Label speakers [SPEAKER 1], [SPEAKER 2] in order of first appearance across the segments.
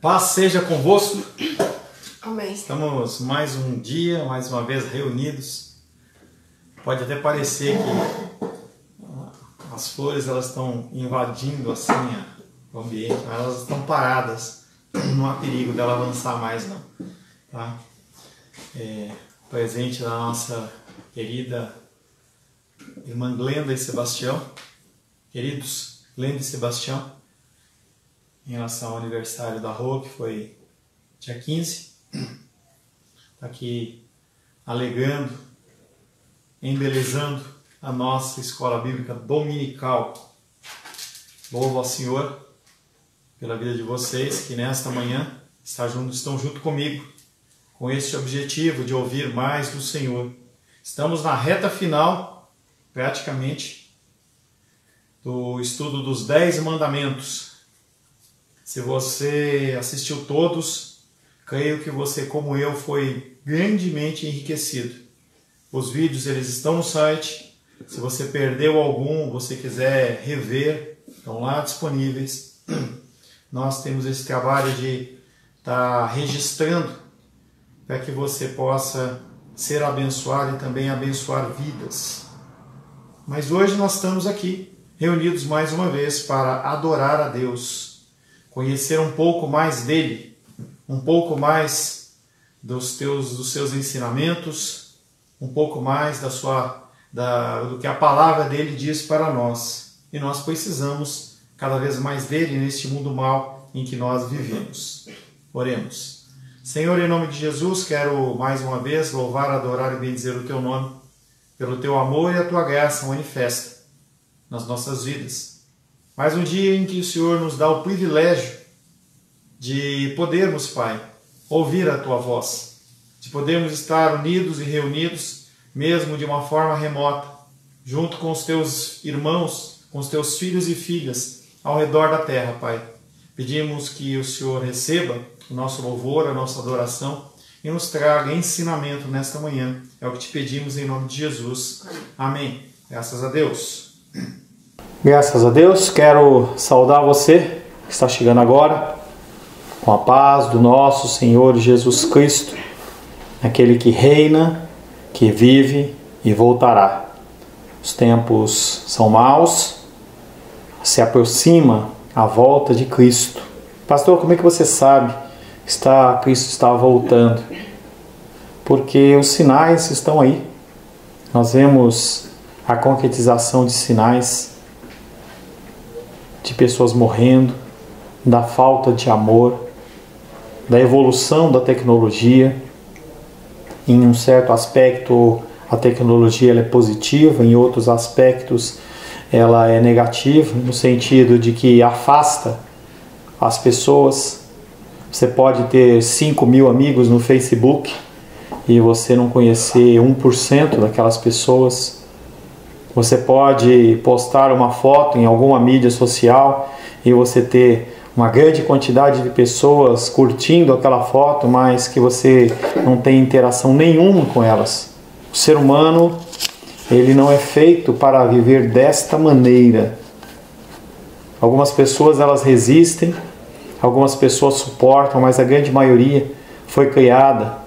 [SPEAKER 1] Paz seja convosco.
[SPEAKER 2] Amém.
[SPEAKER 1] Estamos mais um dia, mais uma vez reunidos. Pode até parecer que as flores elas estão invadindo assim o ambiente, mas elas estão paradas. Não há perigo dela avançar mais, não. Tá? Presente da nossa querida irmã Glenda e Sebastião. Queridos, Glenda e Sebastião, em relação ao aniversário da Rô, que foi dia 15, está aqui alegando, embelezando a nossa escola bíblica dominical. Louvo ao Senhor pela vida de vocês que nesta manhã estão junto comigo com esse objetivo de ouvir mais do Senhor. Estamos na reta final, praticamente, do estudo dos 10 mandamentos. Se você assistiu todos, creio que você, como eu, foi grandemente enriquecido. Os vídeos eles estão no site. Se você perdeu algum, você quiser rever, estão lá disponíveis. Nós temos esse trabalho de estar registrando para que você possa ser abençoado e também abençoar vidas. Mas hoje nós estamos aqui, reunidos mais uma vez para adorar a Deus, conhecer um pouco mais dele, um pouco mais dos seus ensinamentos, um pouco mais do que a palavra dele diz para nós. E nós precisamos cada vez mais dele neste mundo mau em que nós vivemos. Oremos. Senhor, em nome de Jesus, quero mais uma vez louvar, adorar e bendizer o teu nome, pelo teu amor e a tua graça manifesta nas nossas vidas. Mais um dia em que o Senhor nos dá o privilégio de podermos, Pai, ouvir a tua voz, de podermos estar unidos e reunidos, mesmo de uma forma remota, junto com os teus irmãos, com os teus filhos e filhas ao redor da terra, Pai. Pedimos que o Senhor receba o nosso louvor, a nossa adoração e nos traga ensinamento nesta manhã. É o que te pedimos em nome de Jesus. Amém. Graças a Deus. Graças a Deus. Quero saudar você que está chegando agora com a paz do nosso Senhor Jesus Cristo, aquele que reina, que vive e voltará. Os tempos são maus, se aproxima a volta de Cristo. Pastor, como é que você sabe que Cristo está voltando? Porque os sinais estão aí. Nós vemos a concretização de sinais, de pessoas morrendo, da falta de amor, da evolução da tecnologia. Em um certo aspecto, a tecnologia ela é positiva, em outros aspectos, ela é negativa, no sentido de que afasta as pessoas. Você pode ter 5.000 amigos no Facebook e você não conhecer 1% daquelas pessoas. Você pode postar uma foto em alguma mídia social e você ter uma grande quantidade de pessoas curtindo aquela foto, mas que você não tem interação nenhuma com elas. O ser humano, ele não é feito para viver desta maneira. Algumas pessoas elas resistem, algumas pessoas suportam, mas a grande maioria foi criada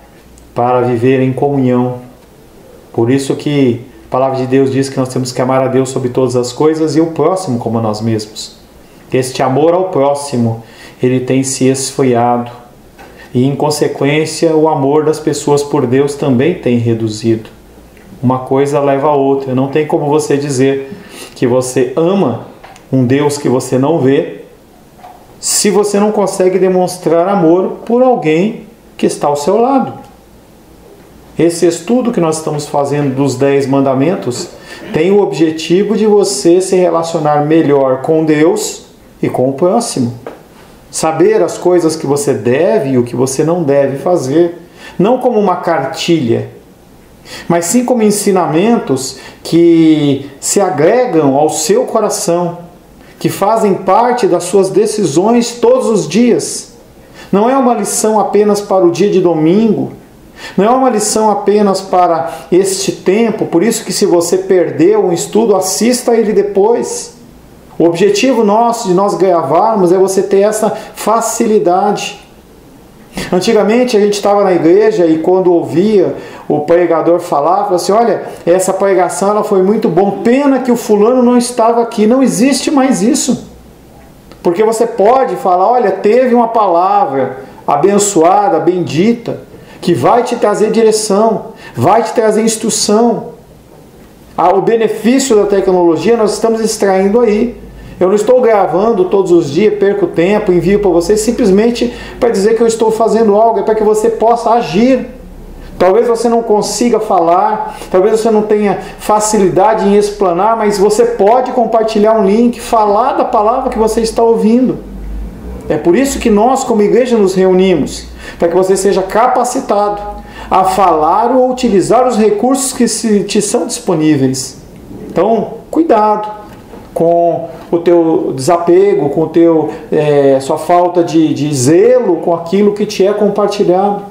[SPEAKER 1] para viver em comunhão. Por isso que a palavra de Deus diz que nós temos que amar a Deus sobre todas as coisas e o próximo como a nós mesmos. Este amor ao próximo, ele tem se esfriado. E, em consequência, o amor das pessoas por Deus também tem reduzido. Uma coisa leva a outra. Não tem como você dizer que você ama um Deus que você não vê, se você não consegue demonstrar amor por alguém que está ao seu lado. Esse estudo que nós estamos fazendo dos 10 mandamentos tem o objetivo de você se relacionar melhor com Deus e com o próximo. Saber as coisas que você deve e o que você não deve fazer. Não como uma cartilha, mas sim como ensinamentos que se agregam ao seu coração, que fazem parte das suas decisões todos os dias. Não é uma lição apenas para o dia de domingo, não é uma lição apenas para este tempo, por isso que se você perdeu um estudo, assista ele depois. O objetivo nosso de nós gravarmos é você ter essa facilidade
[SPEAKER 2] Antigamente a gente estava na igreja e quando ouvia o pregador falar, falava assim, olha, essa pregação ela foi muito bom, pena que o fulano não estava aqui. Não existe mais isso. Porque você pode falar, olha, teve uma palavra abençoada, bendita, que vai te trazer direção, vai te trazer instrução. O benefício da tecnologia nós estamos extraindo aí. Eu não estou gravando todos os dias, perco tempo, envio para você simplesmente para dizer que eu estou fazendo algo, é para que você possa agir. Talvez você não consiga falar, talvez você não tenha facilidade em explanar, mas você pode compartilhar um link, falar da palavra que você está ouvindo. É por isso que nós, como igreja, nos reunimos, para que você seja capacitado a falar ou utilizar os recursos que te são disponíveis. Então, cuidado com o teu desapego, com sua falta de zelo com aquilo que te é compartilhado.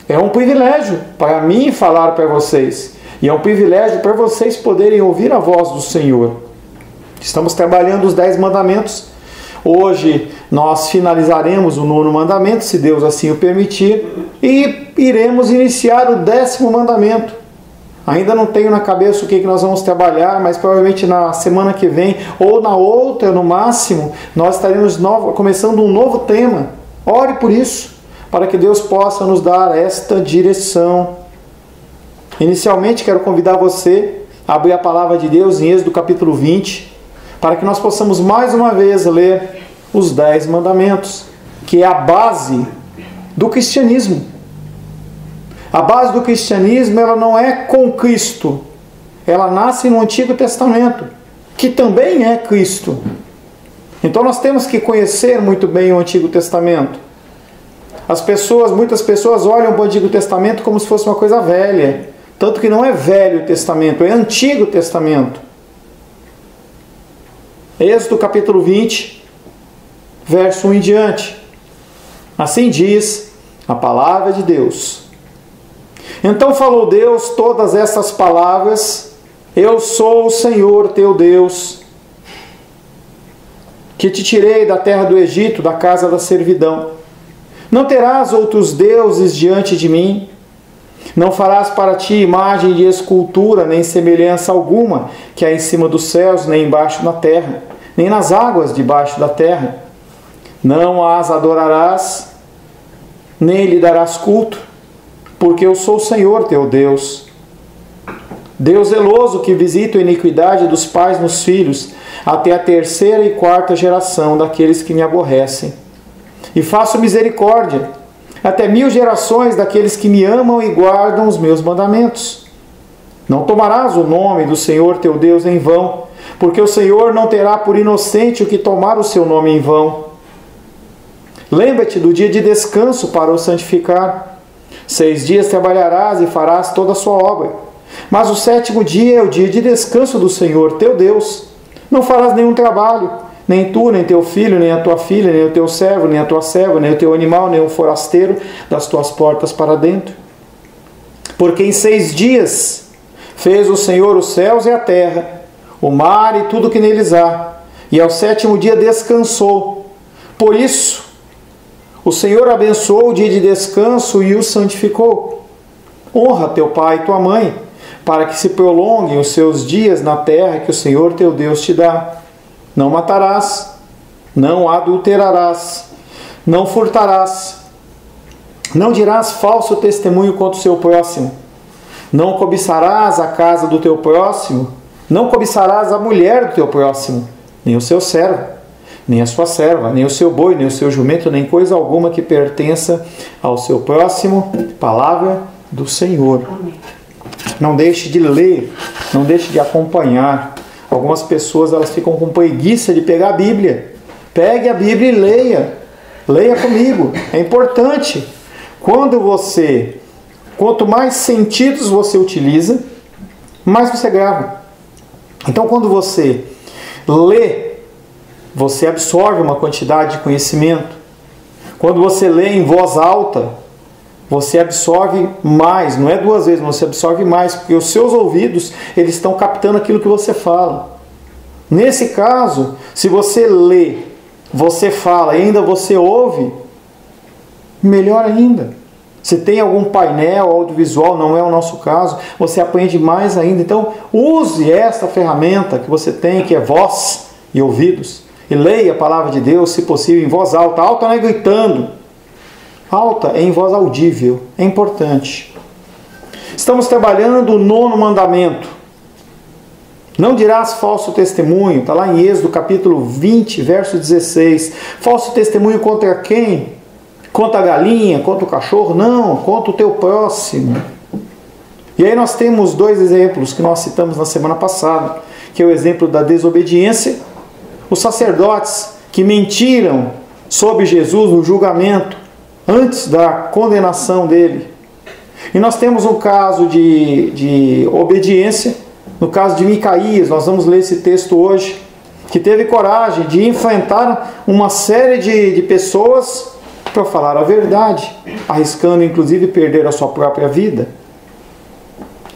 [SPEAKER 2] É um privilégio para mim falar para vocês. E é um privilégio para vocês poderem ouvir a voz do Senhor. Estamos trabalhando os 10 mandamentos. Hoje nós finalizaremos o 9º mandamento, se Deus assim o permitir. E iremos iniciar o 10º mandamento. Ainda não tenho na cabeça o que nós vamos trabalhar, mas provavelmente na semana que vem, ou na outra no máximo, nós estaremos começando um novo tema. Ore por isso, para que Deus possa nos dar esta direção. Inicialmente quero convidar você a abrir a palavra de Deus em Êxodo capítulo 20, para que nós possamos mais uma vez ler os 10 mandamentos, que é a base do cristianismo. A base do cristianismo ela não é com Cristo, ela nasce no Antigo Testamento, que também é Cristo. Então nós temos que conhecer muito bem o Antigo Testamento. Muitas pessoas olham para o Antigo Testamento como se fosse uma coisa velha, tanto que não é Velho Testamento, é Antigo Testamento. Êxodo capítulo 20, verso 1 em diante. Assim diz a palavra de Deus. Então falou Deus todas estas palavras: Eu sou o Senhor teu Deus, que te tirei da terra do Egito, da casa da servidão. Não terás outros deuses diante de mim. Não farás para ti imagem de escultura, nem semelhança alguma que há em cima dos céus, nem embaixo na terra, nem nas águas debaixo da terra. Não as adorarás, nem lhe darás culto, porque eu sou o Senhor teu Deus. Deus zeloso, que visita a iniquidade dos pais nos filhos, até a 3ª e 4ª geração daqueles que me aborrecem. E faço misericórdia até 1000 gerações daqueles que me amam e guardam os meus mandamentos. Não tomarás o nome do Senhor teu Deus em vão, porque o Senhor não terá por inocente o que tomar o seu nome em vão. Lembra-te do dia de descanso para o santificar. 6 dias trabalharás e farás toda a sua obra. Mas o 7º dia é o dia de descanso do Senhor teu Deus. Não farás nenhum trabalho, nem tu, nem teu filho, nem a tua filha, nem o teu servo, nem a tua serva, nem o teu animal, nem o forasteiro das tuas portas para dentro. Porque em 6 dias fez o Senhor os céus e a terra, o mar e tudo que neles há, e ao 7º dia descansou. Por isso, o Senhor abençoou o dia de descanso e o santificou. Honra teu pai e tua mãe, para que se prolonguem os seus dias na terra que o Senhor teu Deus te dá. Não matarás, não adulterarás, não furtarás, não dirás falso testemunho contra o seu próximo, não cobiçarás a casa do teu próximo, não cobiçarás a mulher do teu próximo, nem o seu servo, nem a sua serva, nem o seu boi, nem o seu jumento, nem coisa alguma que pertença ao seu próximo. Palavra do Senhor. Amém. Não deixe de ler, não deixe de acompanhar. Algumas pessoas elas ficam com preguiça de pegar a Bíblia. Pegue a Bíblia e leia. Leia comigo. É importante. Quanto mais sentidos você utiliza, mais você grava. Então quando você lê, você absorve uma quantidade de conhecimento. Quando você lê em voz alta, você absorve mais, não é 2 vezes, mas você absorve mais, porque os seus ouvidos, eles estão captando aquilo que você fala. Nesse caso, se você lê, você fala e ainda você ouve, Melhor ainda. Se tem algum painel audiovisual, não é o nosso caso, você aprende mais ainda. Então, use esta ferramenta que você tem, que é voz e ouvidos, e leia a palavra de Deus, se possível, em voz alta. Alta não é gritando. Alta é em voz audível. É importante. Estamos trabalhando o 9º mandamento. Não dirás falso testemunho. Está lá em Êxodo capítulo 20, verso 16. Falso testemunho contra quem? Contra a galinha? Contra o cachorro? Não, contra o teu próximo. E aí nós temos 2 exemplos que nós citamos na semana passada, que é o exemplo da desobediência. Os sacerdotes que mentiram sobre Jesus no julgamento, antes da condenação dele. E nós temos um caso de obediência, no caso de Micaías, nós vamos ler esse texto hoje, que teve coragem de enfrentar uma série de pessoas para falar a verdade, arriscando inclusive perder a sua própria vida.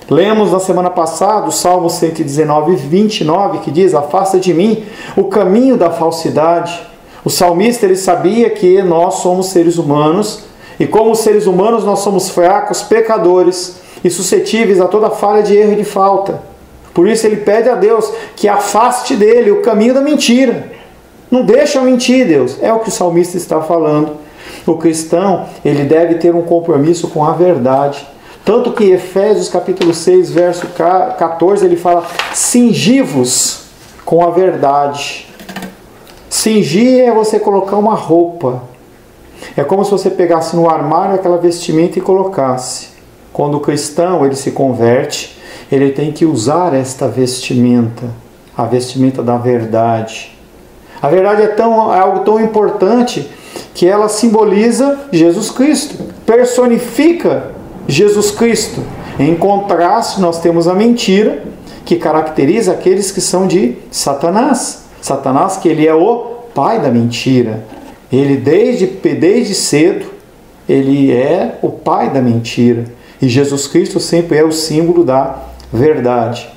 [SPEAKER 2] Lemos na semana passada o Salmo 119, 29, que diz: afasta de mim o caminho da falsidade. O salmista, ele sabia que nós somos seres humanos, e como seres humanos nós somos fracos, pecadores e suscetíveis a toda falha de erro e de falta. Por isso ele pede a Deus que afaste dele o caminho da mentira. Não deixa mentir, Deus. É o que o salmista está falando. O cristão, ele deve ter um compromisso com a verdade. Tanto que em Efésios capítulo 6, verso 14, ele fala: cingi-vos com a verdade. Cingir é você colocar uma roupa. É como se você pegasse no armário aquela vestimenta e colocasse. Quando o cristão ele se converte, ele tem que usar esta vestimenta, a vestimenta da verdade. A verdade é algo tão importante que ela simboliza Jesus Cristo, personifica Jesus Cristo. Em contraste, nós temos a mentira, que caracteriza aqueles que são de Satanás. Satanás, que ele é o pai da mentira. Ele desde cedo, ele é o pai da mentira. E Jesus Cristo sempre é o símbolo da verdade.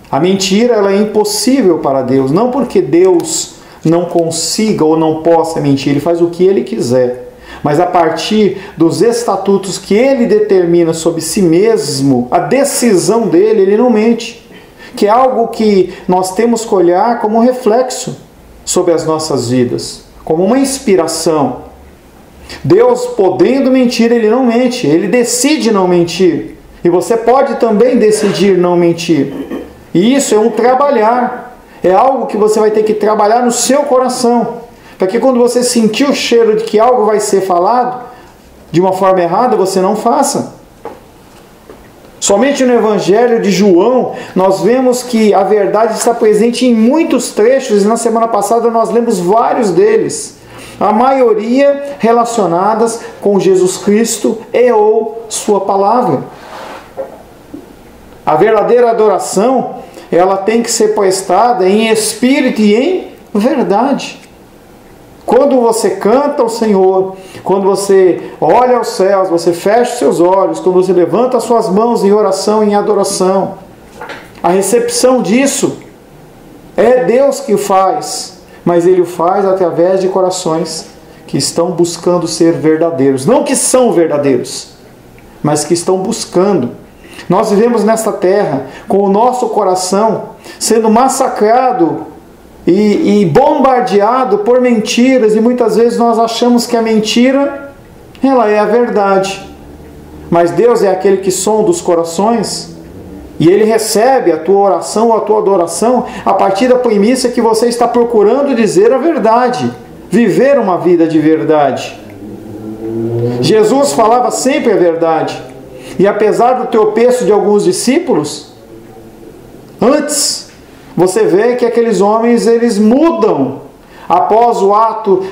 [SPEAKER 2] A mentira, ela é impossível para Deus, não porque Deus não consiga ou não possa mentir, ele faz o que ele quiser. Mas a partir dos estatutos que ele determina sobre si mesmo, a decisão dele, ele não mente. Que é algo que nós temos que olhar como um reflexo sobre as nossas vidas, como uma inspiração. Deus, podendo mentir, ele não mente, ele decide não mentir. E você pode também decidir não mentir. E isso é um trabalhar, é algo que você vai ter que trabalhar no seu coração, para que quando você sentir o cheiro de que algo vai ser falado de uma forma errada, você não faça. Somente no Evangelho de João, nós vemos que a verdade está presente em muitos trechos, e na semana passada nós lemos vários deles. A maioria relacionadas com Jesus Cristo e ou sua palavra. A verdadeira adoração, ela tem que ser prestada em espírito e em verdade. Quando você canta ao Senhor, quando você olha aos céus, você fecha os seus olhos, quando você levanta as suas mãos em oração e em adoração, a recepção disso é Deus que o faz, mas Ele o faz através de corações que estão buscando ser verdadeiros. Não que são verdadeiros, mas que estão buscando. Nós vivemos nesta terra com o nosso coração sendo massacrado e bombardeado por mentiras, e muitas vezes nós achamos que a mentira, ela é a verdade. Mas Deus é aquele que sonda os corações, e Ele recebe a tua oração ou a tua adoração a partir da premissa que você está procurando dizer a verdade, viver uma vida de verdade. Jesus falava sempre a verdade, e apesar do tropeço de alguns discípulos, antes você vê que aqueles homens, eles mudam. Após o ato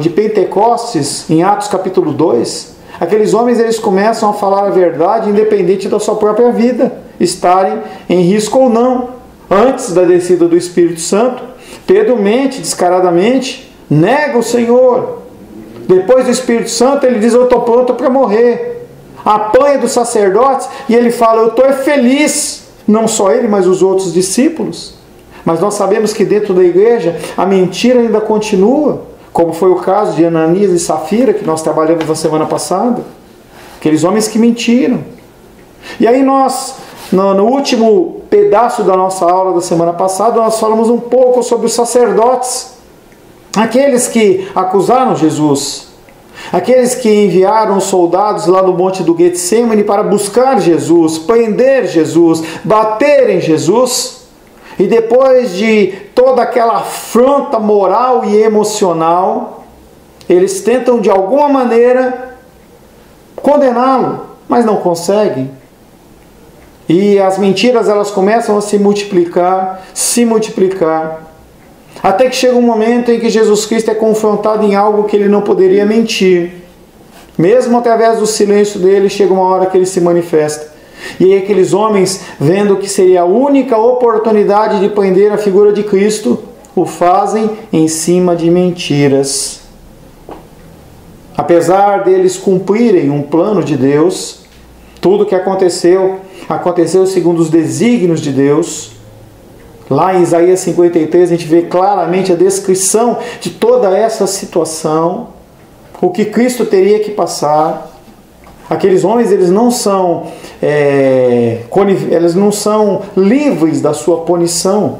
[SPEAKER 2] de Pentecostes, em Atos capítulo 2, aqueles homens, eles começam a falar a verdade independente da sua própria vida, estarem em risco ou não. Antes da descida do Espírito Santo, Pedro mente descaradamente, nega o Senhor. Depois do Espírito Santo, ele diz: eu estou pronto para morrer. Apanha dos sacerdotes e ele fala: eu estou feliz. Não só ele, mas os outros discípulos. Mas nós sabemos que dentro da igreja a mentira ainda continua, como foi o caso de Ananias e Safira, que nós trabalhamos na semana passada. Aqueles homens que mentiram. E aí nós, no último pedaço da nossa aula da semana passada, nós falamos um pouco sobre os sacerdotes. Aqueles que acusaram Jesus. Aqueles que enviaram soldados lá no monte do Getsemane para buscar Jesus, prender Jesus, bater em Jesus. E depois de toda aquela afronta moral e emocional, eles tentam de alguma maneira condená-lo, mas não conseguem. E as mentiras, elas começam a se multiplicar, até que chega um momento em que Jesus Cristo é confrontado em algo que ele não poderia mentir. Mesmo através do silêncio dele, chega uma hora que ele se manifesta. E aí aqueles homens, vendo que seria a única oportunidade de prender a figura de Cristo, o fazem em cima de mentiras. Apesar deles cumprirem um plano de Deus, tudo o que aconteceu segundo os desígnios de Deus. Lá em Isaías 53 a gente vê claramente a descrição de toda essa situação, o que Cristo teria que passar. Aqueles homens, eles não são livres da sua punição.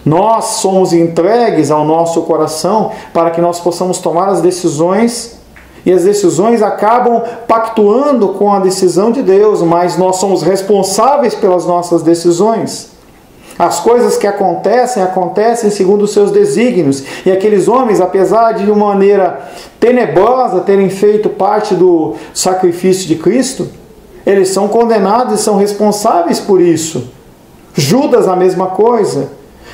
[SPEAKER 2] Nós somos entregues ao nosso coração para que nós possamos tomar as decisões, e as decisões acabam pactuando com a decisão de Deus, mas nós somos responsáveis pelas nossas decisões. As coisas que acontecem segundo os seus desígnios. E aqueles homens, apesar de uma maneira tenebrosa terem feito parte do sacrifício de Cristo, eles são condenados e são responsáveis por isso. Judas, a mesma coisa.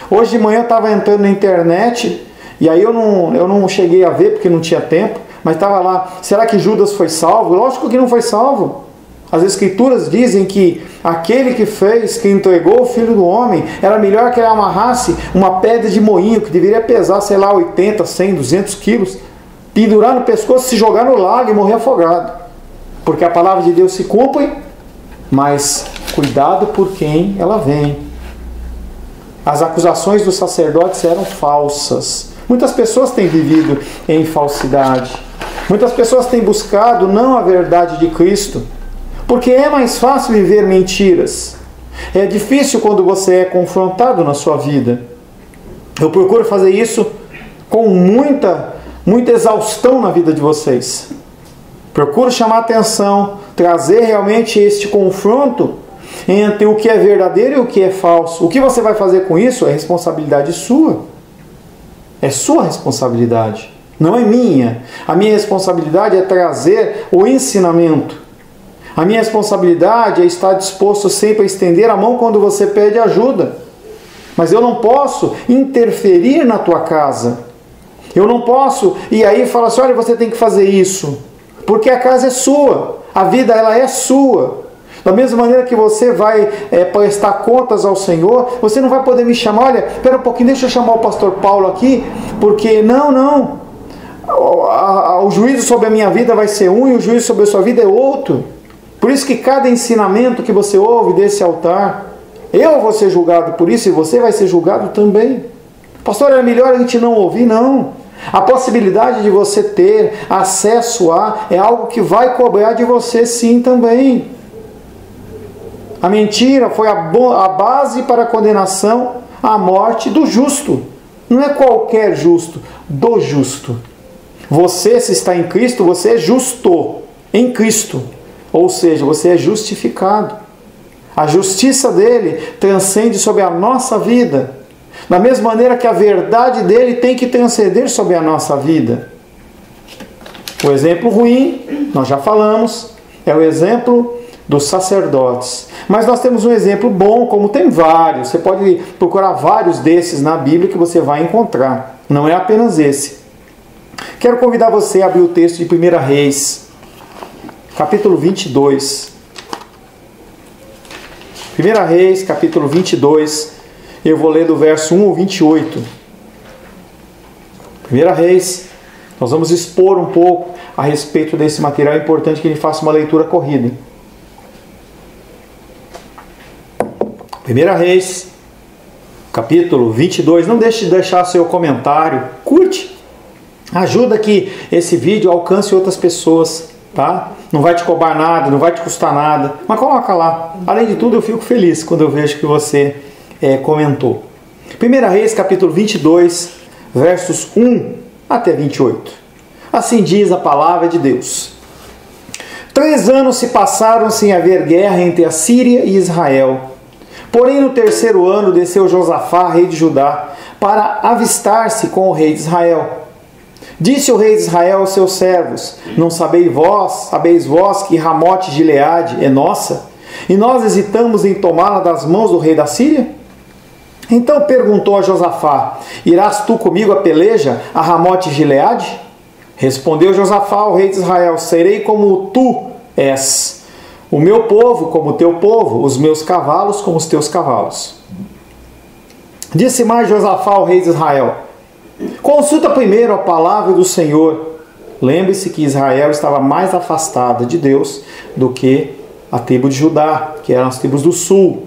[SPEAKER 2] Hoje de manhã eu estava entrando na internet, e aí eu não cheguei a ver porque não tinha tempo, mas estava lá, será que Judas foi salvo? Lógico que não foi salvo. As Escrituras dizem que aquele que entregou o Filho do Homem, era melhor que ele amarrasse uma pedra de moinho, que deveria pesar, 80, 100, 200 quilos, pendurar no pescoço, se jogar no lago e morrer afogado. Porque a palavra de Deus se cumpre, mas cuidado por quem ela vem. As acusações dos sacerdotes eram falsas. Muitas pessoas têm vivido em falsidade. Muitas pessoas têm buscado não a verdade de Cristo. Porque é mais fácil viver mentiras. É difícil quando você é confrontado na sua vida. Eu procuro fazer isso com muita exaustão na vida de vocês. Procuro chamar atenção, trazer realmente este confronto entre o que é verdadeiro e o que é falso. O que você vai fazer com isso é responsabilidade sua. É sua responsabilidade, não é minha. A minha responsabilidade é trazer o ensinamento. A minha responsabilidade é estar disposto sempre a estender a mão quando você pede ajuda. Mas eu não posso interferir na tua casa. Eu não posso ir aí e falar assim, olha, você tem que fazer isso. Porque a casa é sua. A vida, ela é sua. Da mesma maneira que você vai prestar contas ao Senhor, você não vai poder me chamar, olha, espera um pouquinho, deixa eu chamar o pastor Paulo aqui, porque não. O juízo sobre a minha vida vai ser um e o juízo sobre a sua vida é outro. Por isso que cada ensinamento que você ouve desse altar, eu vou ser julgado por isso e você vai ser julgado também. Pastor, é melhor a gente não ouvir? Não. A possibilidade de você ter acesso é algo que vai cobrar de você sim também. A mentira foi a base para a condenação à morte do justo. Não é qualquer justo, do justo. Você, se está em Cristo, você é justo em Cristo. Ou seja, você é justificado. A justiça dele transcende sobre a nossa vida. Da mesma maneira que a verdade dele tem que transcender sobre a nossa vida. O exemplo ruim, nós já falamos, é o exemplo dos sacerdotes. Mas nós temos um exemplo bom, como tem vários. Você pode procurar vários desses na Bíblia que você vai encontrar. Não é apenas esse. Quero convidar você a abrir o texto de 1 Reis, capítulo 22. 1 Reis, capítulo 22. Eu vou ler do verso 1 ao 28. 1 Reis, nós vamos expor um pouco a respeito desse material. É importante que a gente faça uma leitura corrida. 1 Reis, capítulo 22. Não deixe de deixar seu comentário. Curte Ajuda que esse vídeo alcance outras pessoas, tá? Não vai te cobrar nada, não vai te custar nada, mas coloca lá. Além de tudo, eu fico feliz quando eu vejo que você comentou. 1 Reis, capítulo 22, versos 1 até 28. Assim diz a palavra de Deus. 3 anos se passaram sem haver guerra entre a Síria e Israel. Porém, no 3º ano, desceu Josafá, rei de Judá, para avistar-se com o rei de Israel. Disse o rei de Israel aos seus servos: Não sabeis vós que Ramote de Gileade é nossa? E nós hesitamos em tomá-la das mãos do rei da Síria? Então perguntou a Josafá: Irás tu comigo a peleja a Ramote de Gileade? Respondeu Josafá ao rei de Israel: Serei como tu és, o meu povo como o teu povo, os meus cavalos como os teus cavalos. Disse mais Josafá ao rei de Israel: Consulta primeiro a palavra do Senhor. Lembre-se que Israel estava mais afastada de Deus do que a tribo de Judá, que eram as tribos do sul.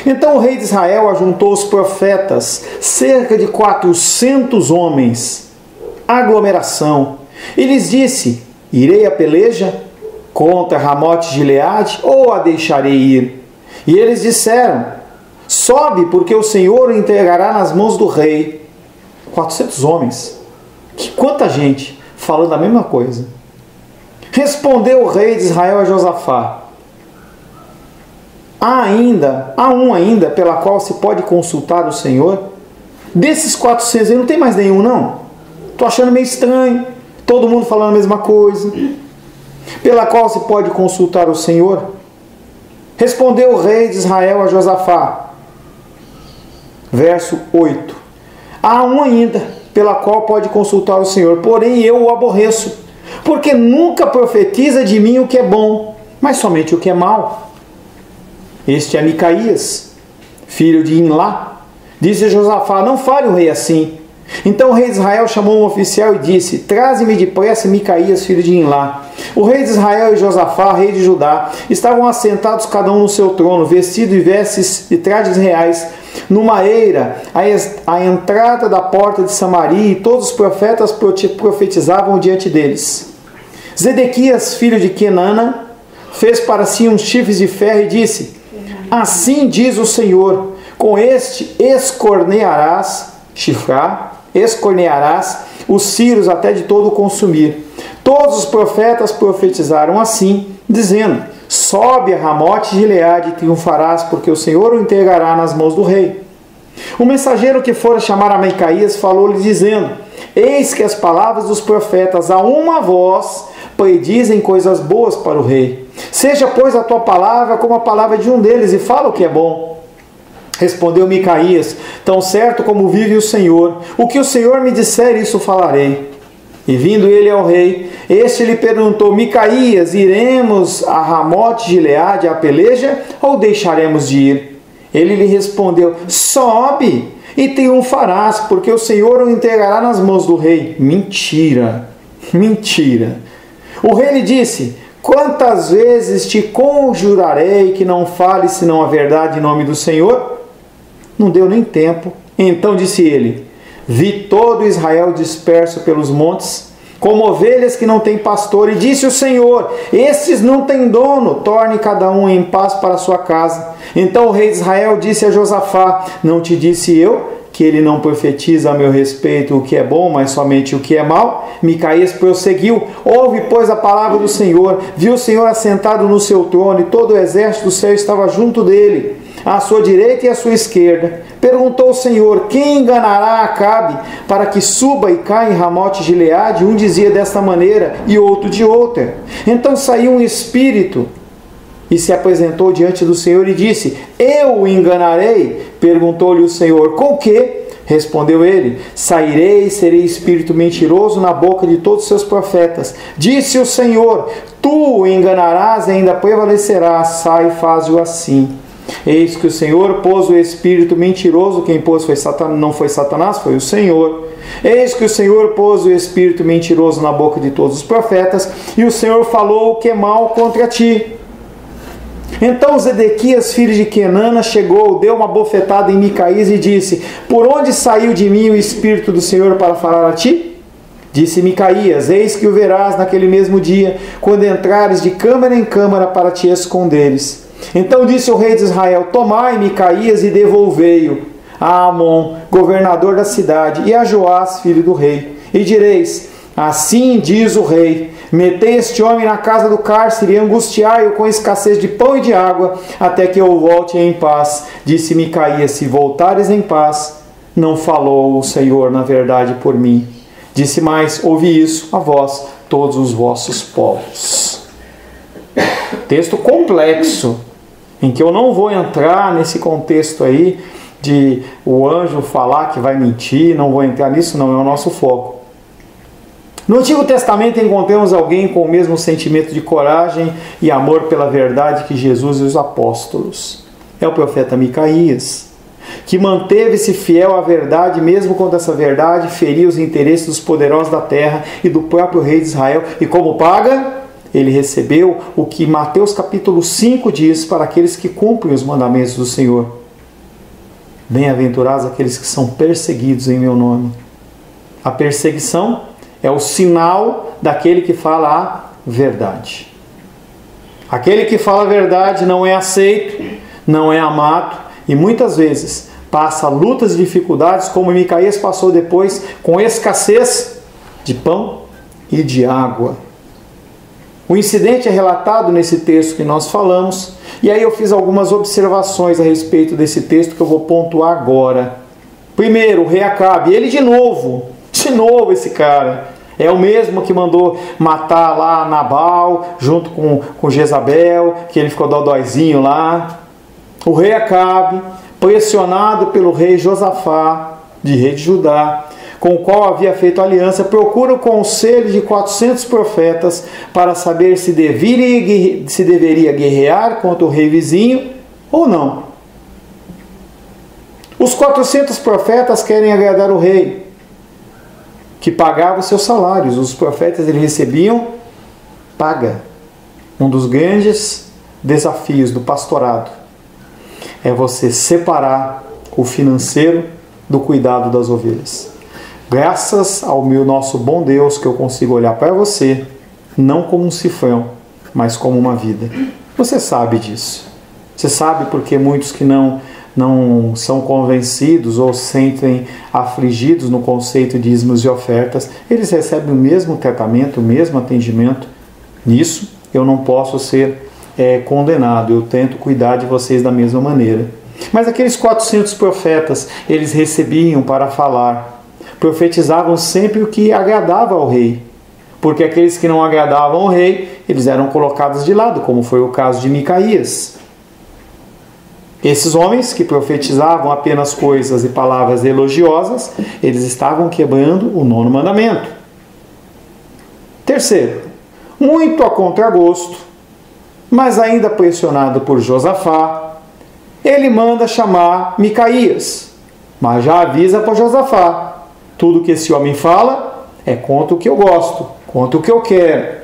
[SPEAKER 2] Então o rei de Israel ajuntou os profetas, cerca de 400 homens, aglomeração, e lhes disse: Irei à peleja contra Ramote de Gileade ou a deixarei ir? E eles disseram: Sobe, porque o Senhor o entregará nas mãos do rei. 400 homens. Quanta gente falando a mesma coisa. Respondeu o rei de Israel a Josafá: Há um ainda pela qual se pode consultar o Senhor? Desses 400 aí não tem mais nenhum, não? Estou achando meio estranho. Todo mundo falando a mesma coisa. Pela qual se pode consultar o Senhor? Respondeu o rei de Israel a Josafá. Verso 8. Há um ainda pela qual pode consultar o Senhor, porém eu o aborreço, porque nunca profetiza de mim o que é bom, mas somente o que é mal. Este é Micaías, filho de Imlá. Disse Josafá: Não fale o rei assim. Então o rei de Israel chamou um oficial e disse: Traze-me depressa Micaías, filho de Imlá. O rei de Israel e Josafá, rei de Judá, estavam assentados cada um no seu trono, vestido de vestes e trajes reais, numa eira, à entrada da porta de Samaria, e todos os profetas profetizavam diante deles. Zedequias, filho de Kenana, fez para si uns chifres de ferro e disse: Assim diz o Senhor: com este escornearás os círios até de todo consumir. Todos os profetas profetizaram assim, dizendo: Sobe a Ramote de Gileade e triunfarás, porque o Senhor o entregará nas mãos do rei. O mensageiro que fora chamar a Micaías falou-lhe dizendo: Eis que as palavras dos profetas a uma voz predizem coisas boas para o rei. Seja, pois, a tua palavra como a palavra de um deles, e fala o que é bom. Respondeu Micaías: Tão certo como vive o Senhor, o que o Senhor me disser, isso falarei. E vindo ele ao rei, este lhe perguntou: Micaías, iremos a Ramote de Gileade à peleja, ou deixaremos de ir? Ele lhe respondeu: Sobe e triunfarás, porque o Senhor o entregará nas mãos do rei. Mentira, mentira. O rei lhe disse: Quantas vezes te conjurarei que não fales senão a verdade em nome do Senhor? Não deu nem tempo. Então disse ele: Vi todo Israel disperso pelos montes, como ovelhas que não têm pastor, e disse o Senhor: Estes não têm dono, torne cada um em paz para a sua casa. Então o rei de Israel disse a Josafá: Não te disse eu que ele não profetiza a meu respeito o que é bom, mas somente o que é mal? Micaías prosseguiu: Ouve, pois, a palavra do Senhor. Viu o Senhor assentado no seu trono, e todo o exército do céu estava junto dele, à sua direita e à sua esquerda. Perguntou o Senhor: Quem enganará Acabe, para que suba e caia em Ramote de Gileade? Um dizia desta maneira, e outro de outra. Então saiu um espírito e se apresentou diante do Senhor e disse: Eu o enganarei? Perguntou-lhe o Senhor: Com que? Respondeu ele: Sairei e serei espírito mentiroso na boca de todos os seus profetas. Disse o Senhor: Tu o enganarás e ainda prevalecerás. Sai e faz-o assim. Eis que o Senhor pôs o espírito mentiroso. Quem pôs não foi Satanás, foi o Senhor. Eis que o Senhor pôs o espírito mentiroso na boca de todos os profetas, e o Senhor falou o que é mal contra ti. Então Zedequias, filho de Quenana, chegou, deu uma bofetada em Micaías e disse: por onde saiu de mim o Espírito do Senhor para falar a ti? Disse Micaías: eis que o verás naquele mesmo dia, quando entrares de câmara em câmara para te esconderes. Então disse o rei de Israel: tomai Micaías e devolvei-o a Amon, governador da cidade, e a Joás, filho do rei. E direis: assim diz o rei: metei este homem na casa do cárcere e angustiai-o com escassez de pão e de água, até que eu volte em paz. Disse Micaías: se voltares em paz, não falou o Senhor na verdade por mim. Disse mais: ouvi isso a vós, todos os vossos povos. Texto complexo, em que eu não vou entrar nesse contexto aí, de o anjo falar que vai mentir, não vou entrar nisso, não é o nosso foco. No Antigo Testamento encontramos alguém com o mesmo sentimento de coragem e amor pela verdade que Jesus e os apóstolos. É o profeta Micaías, que manteve-se fiel à verdade, mesmo quando essa verdade feria os interesses dos poderosos da terra e do próprio rei de Israel. E como paga, ele recebeu o que Mateus capítulo 5 diz para aqueles que cumprem os mandamentos do Senhor. Bem-aventurados aqueles que são perseguidos em meu nome. A perseguição é o sinal daquele que fala a verdade. Aquele que fala a verdade não é aceito, não é amado e muitas vezes passa lutas e dificuldades, como Micaías passou depois, com escassez de pão e de água. O incidente é relatado nesse texto que nós falamos, e aí eu fiz algumas observações a respeito desse texto que eu vou pontuar agora. Primeiro, o rei Acabe, ele de novo esse cara, é o mesmo que mandou matar lá Nabal, junto com Jezabel, que ele ficou dodóizinho lá. O rei Acabe, pressionado pelo rei Josafá, rei de Judá, com o qual havia feito aliança, procura o conselho de 400 profetas para saber se deveria guerrear contra o rei vizinho ou não. Os 400 profetas querem agradar o rei, que pagava os seus salários. Os profetas eles recebiam paga. Um dos grandes desafios do pastorado é você separar o financeiro do cuidado das ovelhas. Graças ao nosso bom Deus que eu consigo olhar para você, não como um cifrão, mas como uma vida. Você sabe disso. Você sabe porque muitos que não são convencidos ou sentem afligidos no conceito de dízimos e ofertas, eles recebem o mesmo tratamento, o mesmo atendimento. Nisso eu não posso ser condenado, eu tento cuidar de vocês da mesma maneira. Mas aqueles 400 profetas, eles recebiam para falar, profetizavam sempre o que agradava ao rei, porque aqueles que não agradavam ao rei, eles eram colocados de lado, como foi o caso de Micaías. Esses homens que profetizavam apenas coisas e palavras elogiosas, eles estavam quebrando o 9º mandamento. Terceiro, muito a contragosto, mas ainda pressionado por Josafá, ele manda chamar Micaías, mas já avisa para Josafá: tudo que esse homem fala é contra o que eu gosto, contra o que eu quero.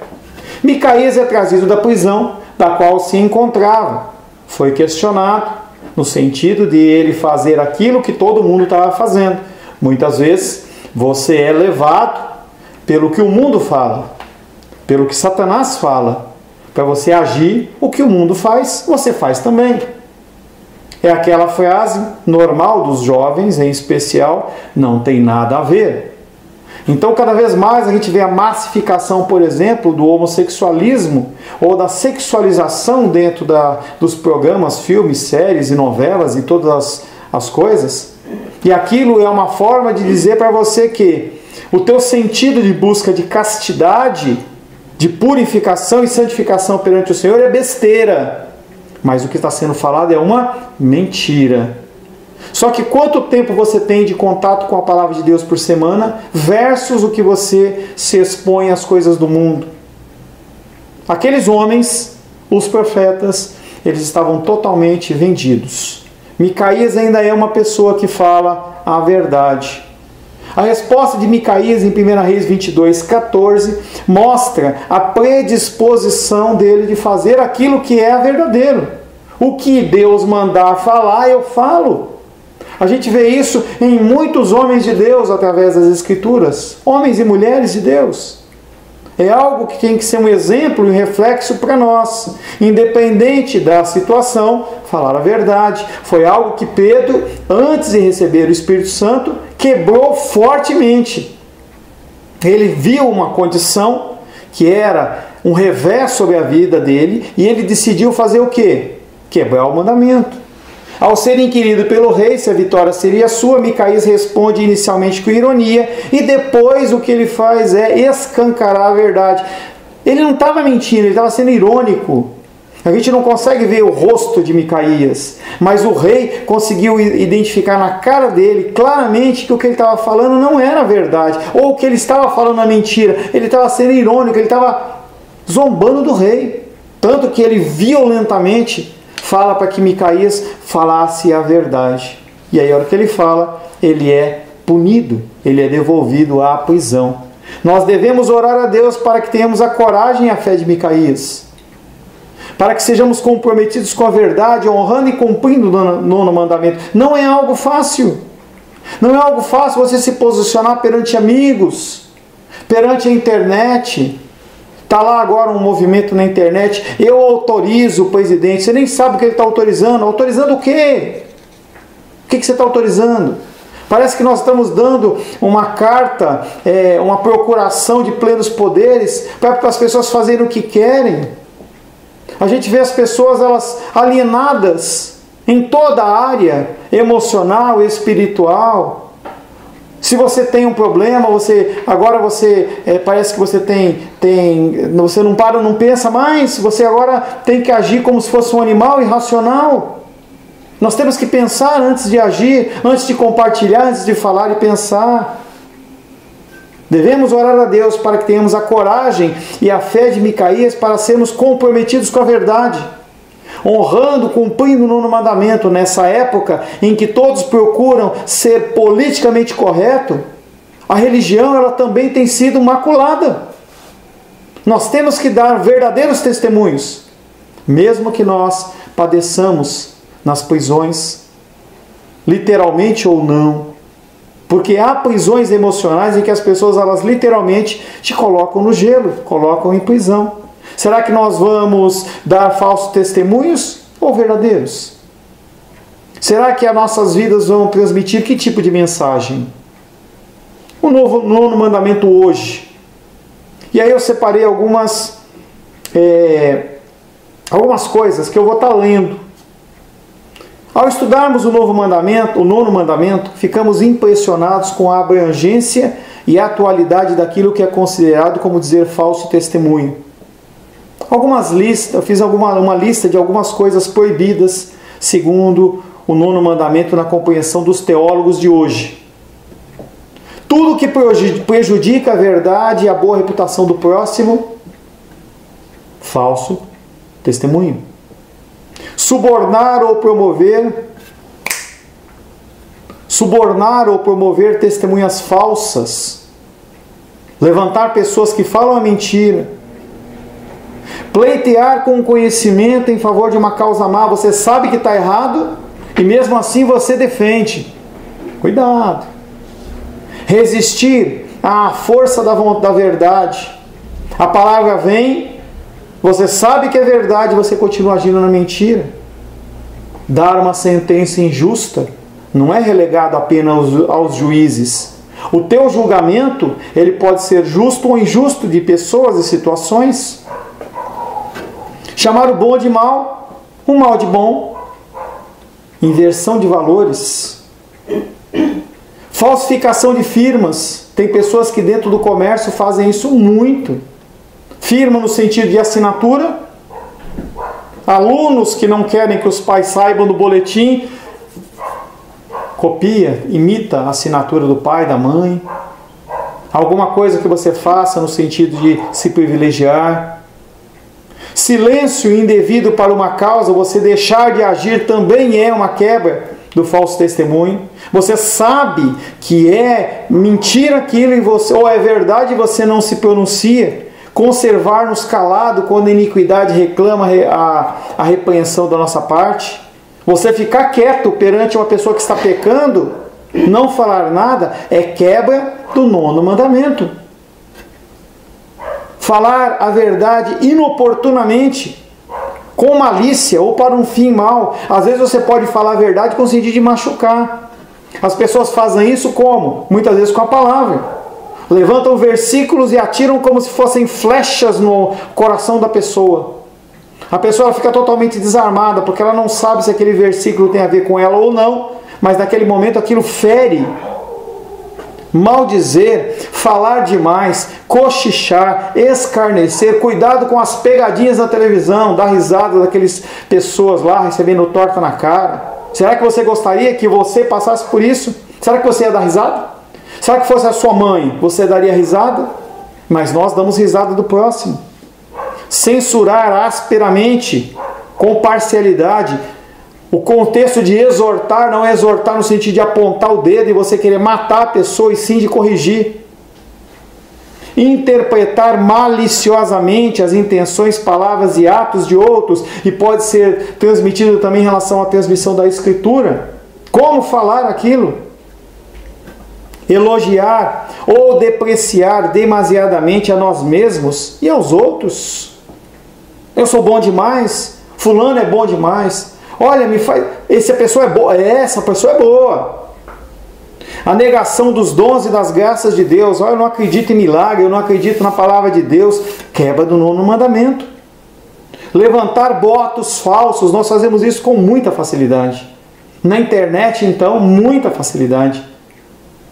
[SPEAKER 2] Micaías é trazido da prisão da qual se encontrava. Foi questionado no sentido de ele fazer aquilo que todo mundo estava fazendo. Muitas vezes você é levado pelo que o mundo fala, pelo que Satanás fala. Para você agir, o que o mundo faz, você faz também. É aquela frase normal dos jovens, em especial: não tem nada a ver. Então, cada vez mais a gente vê a massificação, por exemplo, do homossexualismo ou da sexualização dentro dos programas, filmes, séries e novelas e todas as coisas. E aquilo é uma forma de dizer para você que o teu sentido de busca de castidade, de purificação e santificação perante o Senhor é besteira. Mas o que está sendo falado é uma mentira. Só que quanto tempo você tem de contato com a palavra de Deus por semana versus o que você se expõe às coisas do mundo? Aqueles homens, os profetas, eles estavam totalmente vendidos. Micaías ainda é uma pessoa que fala a verdade. A resposta de Micaías em 1 Reis 22:14 mostra a predisposição dele de fazer aquilo que é verdadeiro. O que Deus mandar falar, eu falo. A gente vê isso em muitos homens de Deus através das Escrituras. Homens e mulheres de Deus. É algo que tem que ser um exemplo e um reflexo para nós. Independente da situação, falar a verdade. Foi algo que Pedro, antes de receber o Espírito Santo, quebrou fortemente. Ele viu uma condição que era um revés sobre a vida dele e ele decidiu fazer o quê? Quebrar o mandamento. Ao ser inquirido pelo rei se a vitória seria sua, Micaías responde inicialmente com ironia e depois o que ele faz é escancarar a verdade. Ele não estava mentindo, ele estava sendo irônico. A gente não consegue ver o rosto de Micaías, mas o rei conseguiu identificar na cara dele claramente que o que ele estava falando não era verdade, ou que ele estava falando a mentira. Ele estava sendo irônico, ele estava zombando do rei. Tanto que ele violentamente fala para que Micaías falasse a verdade. E aí, a hora que ele fala, ele é punido, ele é devolvido à prisão. Nós devemos orar a Deus para que tenhamos a coragem e a fé de Micaías, para que sejamos comprometidos com a verdade, honrando e cumprindo o nono mandamento. Não é algo fácil. Não é algo fácil você se posicionar perante amigos, perante a internet. Está lá agora um movimento na internet, eu autorizo o presidente. Você nem sabe o que ele está autorizando. Autorizando o quê? O que você está autorizando? Parece que nós estamos dando uma carta, uma procuração de plenos poderes para as pessoas fazerem o que querem. A gente vê as pessoas elas alienadas em toda a área emocional, espiritual. Se você tem um problema, parece que você você não para, não pensa mais, você agora tem que agir como se fosse um animal irracional. Nós temos que pensar antes de agir, antes de compartilhar, antes de falar e pensar. Devemos orar a Deus para que tenhamos a coragem e a fé de Micaías para sermos comprometidos com a verdade, honrando, cumprindo o nono mandamento. Nessa época em que todos procuram ser politicamente correto, a religião ela também tem sido maculada. Nós temos que dar verdadeiros testemunhos, mesmo que nós padeçamos nas prisões, literalmente ou não, porque há prisões emocionais em que as pessoas elas literalmente te colocam no gelo, colocam em prisão. Será que nós vamos dar falsos testemunhos ou verdadeiros? Será que as nossas vidas vão transmitir que tipo de mensagem? O nono mandamento hoje. E aí eu separei algumas coisas que eu vou estar lendo. Ao estudarmos o nono mandamento, ficamos impressionados com a abrangência e a atualidade daquilo que é considerado como dizer falso testemunho. Eu fiz uma lista de algumas coisas proibidas segundo o nono mandamento na compreensão dos teólogos de hoje. Tudo que prejudica a verdade e a boa reputação do próximo, falso testemunho. Subornar ou promover testemunhas falsas. Levantar pessoas que falam a mentira. Pleitear com conhecimento em favor de uma causa má. Você sabe que está errado e mesmo assim você defende. Cuidado. Resistir à força da verdade. A palavra vem, você sabe que é verdade, você continua agindo na mentira. Dar uma sentença injusta não é relegado apenas aos juízes. O teu julgamento, ele pode ser justo ou injusto de pessoas e situações. Chamar o bom de mal, o mal de bom. Inversão de valores. Falsificação de firmas. Tem pessoas que dentro do comércio fazem isso muito. Firma no sentido de assinatura. Alunos que não querem que os pais saibam do boletim, copia, imita a assinatura do pai, da mãe. Alguma coisa que você faça no sentido de se privilegiar. Silêncio indevido para uma causa, você deixar de agir também é uma quebra do falso testemunho. Você sabe que é mentira aquilo e ou é verdade e você não se pronuncia. conservar-nos calados quando a iniquidade reclama a repreensão da nossa parte. Você ficar quieto perante uma pessoa que está pecando, não falar nada, é quebra do 9º mandamento. Falar a verdade inoportunamente, com malícia ou para um fim mau. Às vezes você pode falar a verdade com o sentido de machucar. As pessoas fazem isso como? Muitas vezes com a palavra. Levantam versículos e atiram como se fossem flechas no coração da pessoa. A pessoa fica totalmente desarmada, porque ela não sabe se aquele versículo tem a ver com ela ou não, mas naquele momento aquilo fere. Maldizer, falar demais, cochichar, escarnecer, cuidado com as pegadinhas na televisão, dar risada daquelas pessoas lá recebendo torta na cara. Será que você gostaria que você passasse por isso? Será que você ia dar risada? Será que fosse a sua mãe, você daria risada? Mas nós damos risada do próximo. Censurar asperamente, com parcialidade. O contexto de exortar não é exortar no sentido de apontar o dedo e você querer matar a pessoa, e sim de corrigir. Interpretar maliciosamente as intenções, palavras e atos de outros, e pode ser transmitido também em relação à transmissão da Escritura. Como falar aquilo? Elogiar ou depreciar demasiadamente a nós mesmos e aos outros. Eu sou bom demais, fulano é bom demais. Olha, essa pessoa é boa. Essa pessoa é boa. A negação dos dons e das graças de Deus. Olha, eu não acredito em milagre, eu não acredito na palavra de Deus. Quebra do 9º mandamento. Levantar boatos falsos. Nós fazemos isso com muita facilidade. Na internet, então, muita facilidade.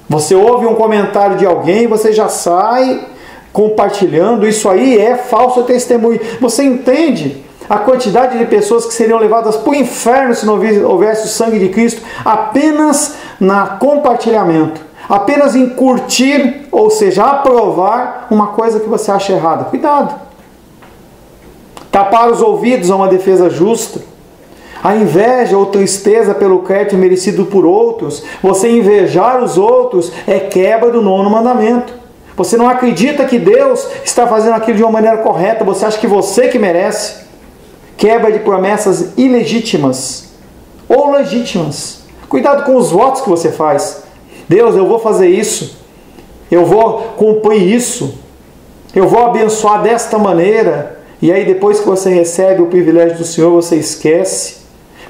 [SPEAKER 2] Você ouve um comentário de alguém, você já sai compartilhando. Isso aí é falso testemunho. Você entende a quantidade de pessoas que seriam levadas para o inferno se não houvesse o sangue de Cristo apenas na compartilhamento, apenas em curtir, ou seja, aprovar uma coisa que você acha errada. Cuidado. Tapar os ouvidos a uma defesa justa. A inveja ou tristeza pelo crédito merecido por outros, você invejar os outros, é quebra do 9º mandamento. Você não acredita que Deus está fazendo aquilo de uma maneira correta, você acha que você que merece. Quebra de promessas ilegítimas ou legítimas. Cuidado com os votos que você faz. Deus, eu vou fazer isso. Eu vou cumprir isso. Eu vou abençoar desta maneira. E aí depois que você recebe o privilégio do Senhor, você esquece.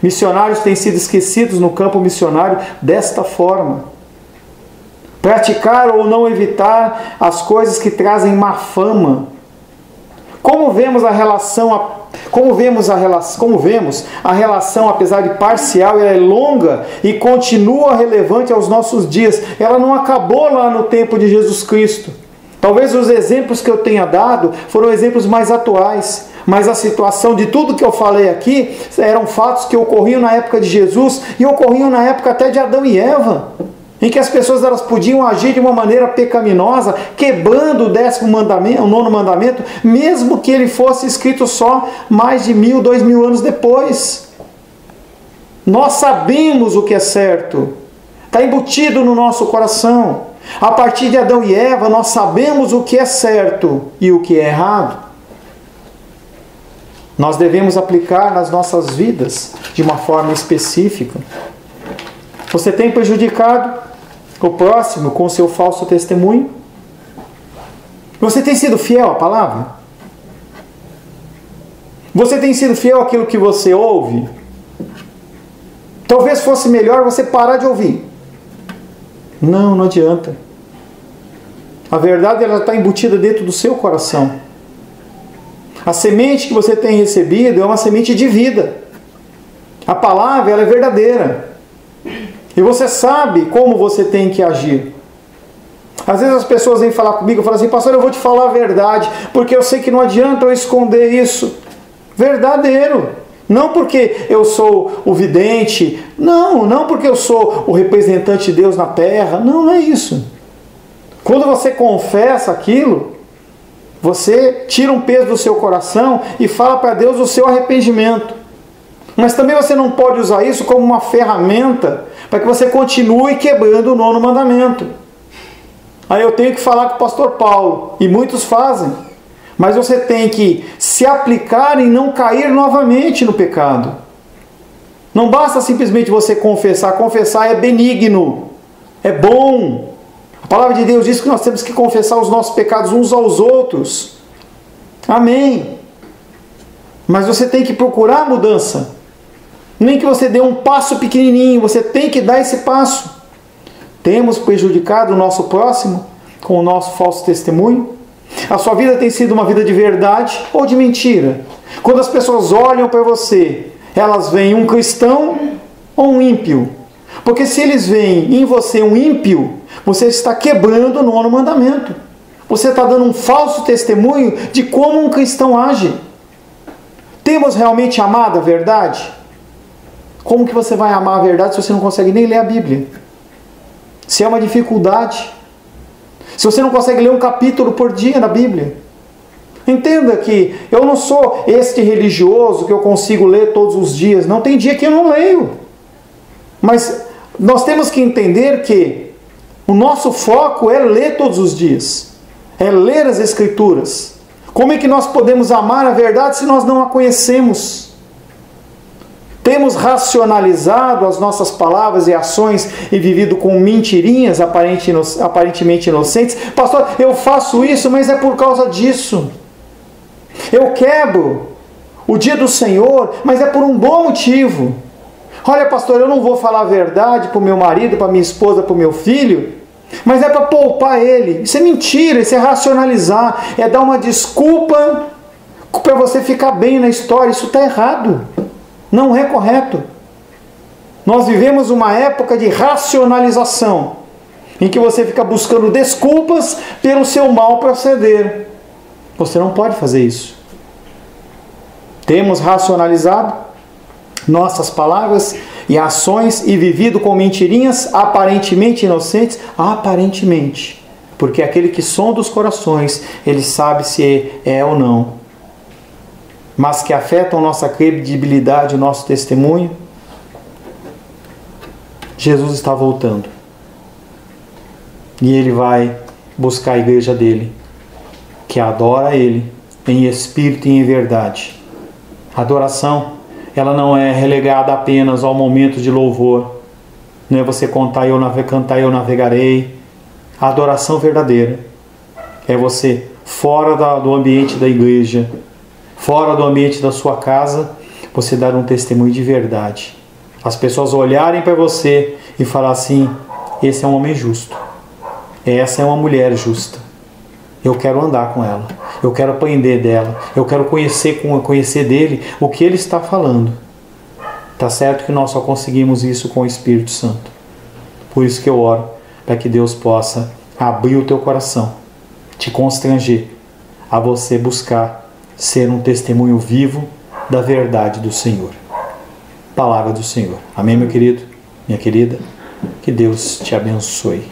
[SPEAKER 2] Missionários têm sido esquecidos no campo missionário desta forma. Praticar ou não evitar as coisas que trazem má fama. Como vemos a relação, apesar de parcial, ela é longa e continua relevante aos nossos dias. Ela não acabou lá no tempo de Jesus Cristo. Talvez os exemplos que eu tenha dado foram exemplos mais atuais, mas a situação de tudo que eu falei aqui eram fatos que ocorriam na época de Jesus e ocorriam na época até de Adão e Eva, em que as pessoas elas podiam agir de uma maneira pecaminosa, quebrando o 10º mandamento, o 9º mandamento, mesmo que ele fosse escrito só mais de 1000, 2000 anos depois. Nós sabemos o que é certo, está embutido no nosso coração. A partir de Adão e Eva, nós sabemos o que é certo e o que é errado. Nós devemos aplicar nas nossas vidas de uma forma específica. Você tem prejudicado o próximo com o seu falso testemunho? Você tem sido fiel à palavra? Você tem sido fiel àquilo que você ouve? Talvez fosse melhor você parar de ouvir. Não adianta. A verdade ela está embutida dentro do seu coração. A semente que você tem recebido é uma semente de vida. A palavra ela é verdadeira. E você sabe como você tem que agir. Às vezes as pessoas vêm falar comigo e falam assim: pastor, eu vou te falar a verdade, porque eu sei que não adianta eu esconder isso. Verdadeiro. Não porque eu sou o vidente, não porque eu sou o representante de Deus na terra, não é isso. Quando você confessa aquilo, você tira um peso do seu coração e fala para Deus o seu arrependimento. Mas também você não pode usar isso como uma ferramenta para que você continue quebrando o 9º mandamento. Aí eu tenho que falar com o pastor Paulo, e muitos fazem. Mas você tem que se aplicar em não cair novamente no pecado. Não basta simplesmente você confessar. Confessar é benigno, é bom. A palavra de Deus diz que nós temos que confessar os nossos pecados uns aos outros. Amém. Mas você tem que procurar a mudança. Nem que você dê um passo pequenininho, você tem que dar esse passo. Temos prejudicado o nosso próximo com o nosso falso testemunho? A sua vida tem sido uma vida de verdade ou de mentira? Quando as pessoas olham para você, elas veem um cristão ou um ímpio? Porque se eles veem em você um ímpio, você está quebrando o 9º mandamento. Você está dando um falso testemunho de como um cristão age. Temos realmente amado a verdade? Como que você vai amar a verdade se você não consegue nem ler a Bíblia? Se é uma dificuldade. Se você não consegue ler um capítulo por dia na Bíblia. Entenda que eu não sou este religioso que eu consigo ler todos os dias. Não, tem dia que eu não leio. Mas nós temos que entender que o nosso foco é ler todos os dias. É ler as Escrituras. Como é que nós podemos amar a verdade se nós não a conhecemos? Temos racionalizado as nossas palavras e ações e vivido com mentirinhas aparentemente inocentes. Pastor, eu faço isso, mas é por causa disso. Eu quebro o dia do Senhor, mas é por um bom motivo. Olha, pastor, eu não vou falar a verdade para o meu marido, para minha esposa, para o meu filho, mas é para poupar ele. Isso é mentira, isso é racionalizar, é dar uma desculpa para você ficar bem na história. Isso está errado. Não é correto. Nós vivemos uma época de racionalização, em que você fica buscando desculpas pelo seu mau proceder. Você não pode fazer isso. Temos racionalizado nossas palavras e ações e vivido com mentirinhas aparentemente inocentes, aparentemente. Porque aquele que sonda os corações, ele sabe se é ou não. Mas que afetam nossa credibilidade, o nosso testemunho. Jesus está voltando. E Ele vai buscar a igreja dele, que adora Ele em espírito e em verdade. A adoração, ela não é relegada apenas ao momento de louvor. Não é você cantar eu navegarei. A adoração verdadeira é você fora do ambiente da igreja, fora do ambiente da sua casa, você dar um testemunho de verdade. As pessoas olharem para você e falar assim: esse é um homem justo, essa é uma mulher justa, eu quero andar com ela, eu quero aprender dela, eu quero conhecer dele o que ele está falando. Está certo que nós só conseguimos isso com o Espírito Santo. Por isso que eu oro para que Deus possa abrir o teu coração, te constranger a você buscar ser um testemunho vivo da verdade do Senhor. Palavra do Senhor. Amém, meu querido, minha querida? Que Deus te abençoe.